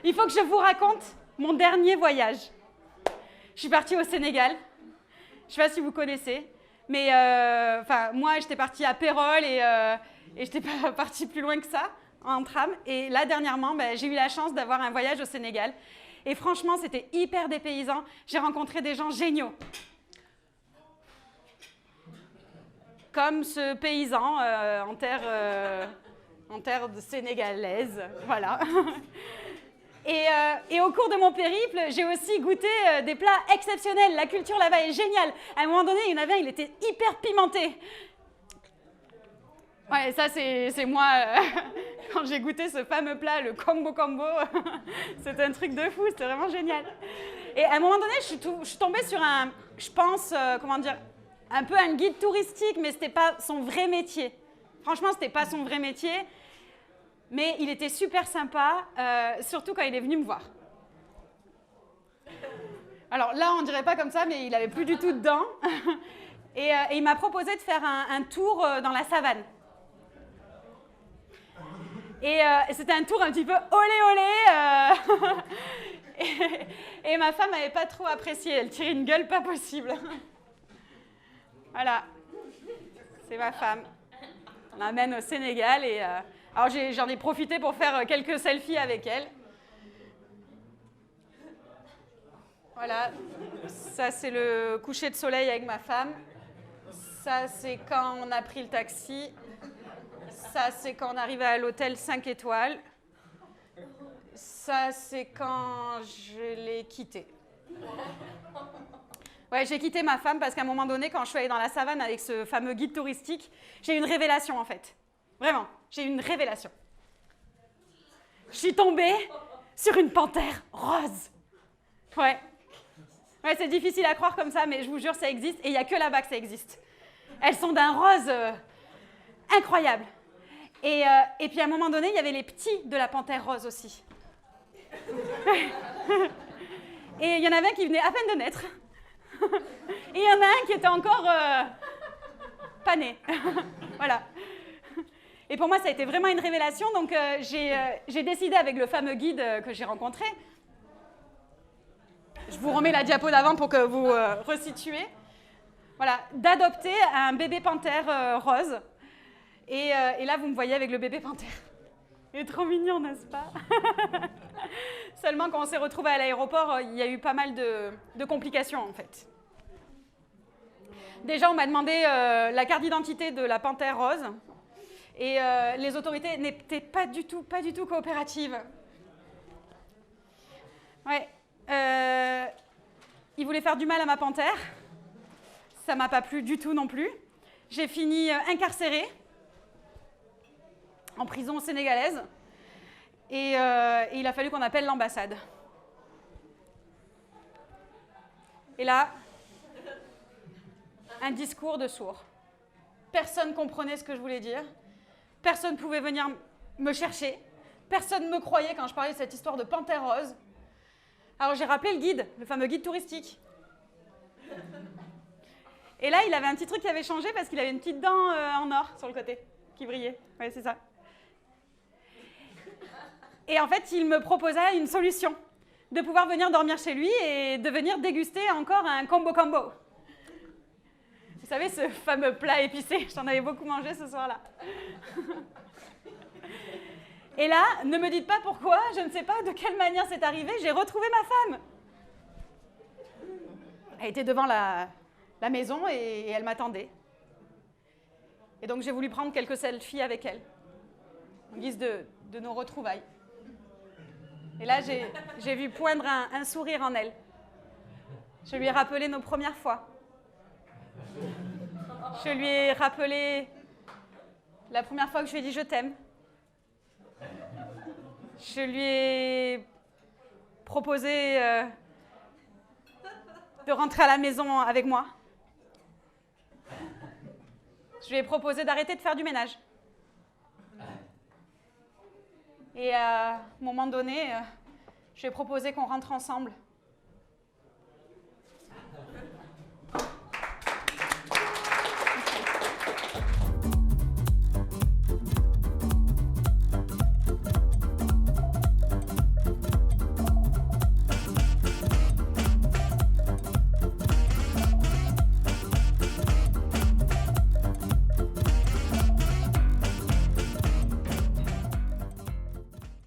Il faut que je vous raconte mon dernier voyage. Je suis partie au Sénégal. Je ne sais pas si vous connaissez, mais moi, j'étais partie à Pérol et je n'étais pas partie plus loin que ça en tram. Et là, dernièrement, j'ai eu la chance d'avoir un voyage au Sénégal. Et franchement, c'était hyper dépaysant. J'ai rencontré des gens géniaux. Comme ce paysan en terre sénégalaise. Voilà. Et au cours de mon périple, j'ai aussi goûté des plats exceptionnels. La culture là-bas est géniale. À un moment donné, il y en avait un, il était hyper pimenté. Ouais, ça c'est moi, quand j'ai goûté ce fameux plat, le combo combo, c'était un truc de fou, c'était vraiment génial. Et à un moment donné, je suis tombée sur un, je pense, un peu un guide touristique, mais ce n'était pas son vrai métier. Franchement, ce n'était pas son vrai métier. Mais il était super sympa, surtout quand il est venu me voir. Alors là, on ne dirait pas comme ça, mais il n'avait plus du tout de dents. Et il m'a proposé de faire un tour dans la savane. Et c'était un tour un petit peu olé olé. Et ma femme n'avait pas trop apprécié. Elle tirait une gueule pas possible. Voilà. C'est ma femme. On l'amène au Sénégal et... alors j'en ai profité pour faire quelques selfies avec elle. Voilà, ça c'est le coucher de soleil avec ma femme. Ça c'est quand on a pris le taxi. Ça c'est quand on arrivait à l'hôtel 5 étoiles. Ça c'est quand je l'ai quitté. Ouais, j'ai quitté ma femme parce qu'à un moment donné, quand je suis allée dans la savane avec ce fameux guide touristique, j'ai eu une révélation en fait. Vraiment, j'ai eu une révélation. Je suis tombée sur une panthère rose. Ouais. Ouais, c'est difficile à croire comme ça, mais je vous jure, ça existe. Et il n'y a que là-bas que ça existe. Elles sont d'un rose incroyable. Et puis à un moment donné, il y avait les petits de la panthère rose aussi. Et il y en avait un qui venait à peine de naître. Et il y en a un qui était encore pas né. Voilà. Et pour moi, ça a été vraiment une révélation. Donc, j'ai décidé avec le fameux guide que j'ai rencontré, je vous remets la diapo d'avant pour que vous resituez, voilà, d'adopter un bébé panthère rose. Et là, vous me voyez avec le bébé panthère. Il est trop mignon, n'est-ce pas? Seulement, quand on s'est retrouvés à l'aéroport, il y a eu pas mal de complications, en fait. Déjà, on m'a demandé la carte d'identité de la panthère rose. Et les autorités n'étaient pas du tout coopératives. Ouais. Ils voulaient faire du mal à ma panthère. Ça ne m'a pas plu du tout non plus. J'ai fini incarcérée en prison sénégalaise. Et il a fallu qu'on appelle l'ambassade. Et là, un discours de sourd. Personne ne comprenait ce que je voulais dire. Personne ne pouvait venir me chercher. Personne ne me croyait quand je parlais de cette histoire de panthère rose. Alors j'ai rappelé le guide, le fameux guide touristique. Et là, il avait un petit truc qui avait changé parce qu'il avait une petite dent en or sur le côté, qui brillait. Oui, c'est ça. Et en fait, il me proposa une solution, de pouvoir venir dormir chez lui et de venir déguster encore un combo combo. Vous savez, ce fameux plat épicé, j'en avais beaucoup mangé ce soir-là. Et là, ne me dites pas pourquoi, je ne sais pas de quelle manière c'est arrivé, j'ai retrouvé ma femme. Elle était devant la maison et elle m'attendait. Et donc j'ai voulu prendre quelques selfies avec elle, en guise de nos retrouvailles. Et là, j'ai vu poindre un sourire en elle. Je lui ai rappelé nos premières fois. Je lui ai rappelé la première fois que je lui ai dit « je t'aime ». Je lui ai proposé de rentrer à la maison avec moi. Je lui ai proposé d'arrêter de faire du ménage. Et à un moment donné, je lui ai proposé qu'on rentre ensemble.